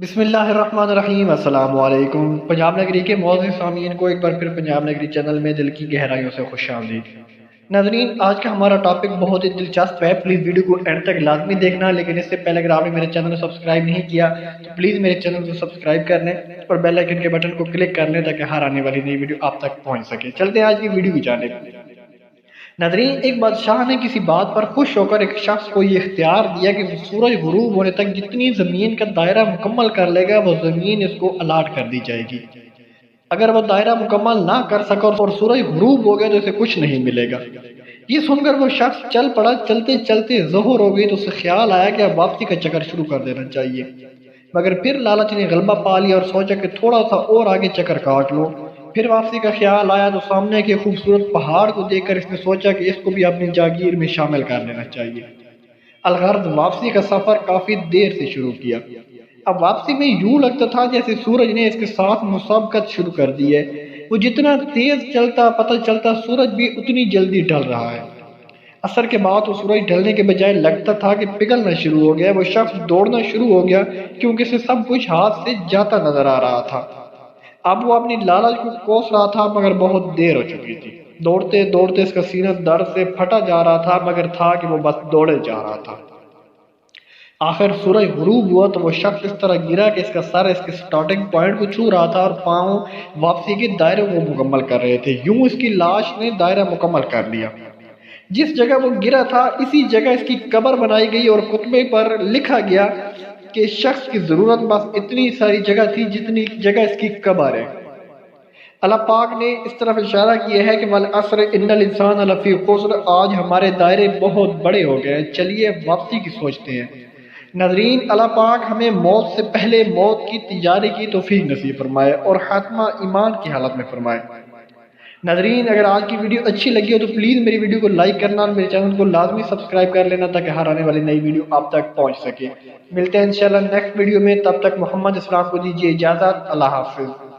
بسم اللہ الرحمن الرحیم۔ السلام علیکم پنجاب نگری کے معزز سامعین کو ایک بار پھر پنجاب نگری چینل میں دل کی گہرائیوں سے خوش آمدید۔ ناظرین، آج کا ہمارا ٹاپک بہت ہی دلچسپ ہے، پلیز ویڈیو کو اینڈ تک لازمی دیکھنا، لیکن اس سے پہلے اگر آپ نے میرے چینل کو سبسکرائب نہیں کیا تو پلیز میرے چینل کو سبسکرائب کر لیں اور بیل آئیکن کے بٹن کو کلک کر لیں تاکہ ہر آنے والی نئی ویڈیو آپ تک پہنچ سکے۔ چلتے ہیں آج کی ویڈیو کی جانب۔ ناظرین، ایک بادشاہ نے کسی بات پر خوش ہو کر ایک شخص کو یہ اختیار دیا کہ وہ سورج غروب ہونے تک جتنی زمین کا دائرہ مکمل کر لے گا وہ زمین اس کو الاٹ کر دی جائے گی۔ اگر وہ دائرہ مکمل نہ کر سکا اور سورج غروب ہو گیا تو اسے کچھ نہیں ملے گا۔ یہ سن کر وہ شخص چل پڑا۔ چلتے چلتے ظہر ہو گئی تو اسے خیال آیا کہ اب واپسی کا چکر شروع کر دینا چاہیے، مگر پھر لالچ نے غلبہ پا لیا اور سوچا کہ تھوڑا سا اور آگے چکر کاٹ لو۔ پھر واپسی کا خیال آیا تو سامنے کے خوبصورت پہاڑ کو دیکھ کر اس نے سوچا کہ اس کو بھی اپنی جاگیر میں شامل کر لینا چاہیے۔ الغرض واپسی کا سفر کافی دیر سے شروع کیا۔ اب واپسی میں یوں لگتا تھا جیسے سورج نے اس کے ساتھ مسابقت شروع کر دی ہے۔ وہ جتنا تیز چلتا پتہ چلتا سورج بھی اتنی جلدی ڈھل رہا ہے۔ عصر کے بعد وہ سورج ڈھلنے کے بجائے لگتا تھا کہ پگھلنا شروع ہو گیا۔ وہ شخص دوڑنا شروع ہو گیا کیونکہ اسے سب کچھ ہاتھ سے جاتا نظر آ رہا تھا۔ اب وہ اپنی لالچ کو کوس رہا تھا مگر بہت دیر ہو چکی تھی۔ دوڑتے دوڑتے اس کا سینہ درد سے پھٹا جا رہا تھا مگر تھا کہ وہ بس دوڑے جا رہا تھا۔ آخر سورج غروب ہوا تو وہ شخص اس طرح گرا کہ اس کا سر اس کے سٹارٹنگ پوائنٹ کو چھو رہا تھا اور پاؤں واپسی کے دائرے کو مکمل کر رہے تھے۔ یوں اس کی لاش نے دائرہ مکمل کر لیا۔ جس جگہ وہ گرا تھا اسی جگہ اس کی قبر بنائی گئی اور خطبے پر لکھا گیا کہ اس شخص کی ضرورت بس اتنی ساری جگہ تھی جتنی جگہ اس کی قبر ہے۔ اللہ پاک نے اس طرف اشارہ کیا ہے کہ والعصر ان الانسان لفی خسر۔ آج ہمارے دائرے بہت بڑے ہو گئے، چلیے واپسی کی سوچتے ہیں۔ ناظرین، اللہ پاک ہمیں موت سے پہلے موت کی تیاری کی توفیق نصیب فرمائے اور خاتمہ ایمان کی حالت میں فرمائے۔ ناظرین، اگر آج کی ویڈیو اچھی لگی ہو تو پلیز میری ویڈیو کو لائک کرنا اور میرے چینل کو لازمی سبسکرائب کر لینا تاکہ ہر آنے والی نئی ویڈیو آپ تک پہنچ سکے۔ ملتے ہیں انشاءاللہ نیکسٹ ویڈیو میں، تب تک محمد اسلام کو دیجیے اجازت۔ اللہ حافظ۔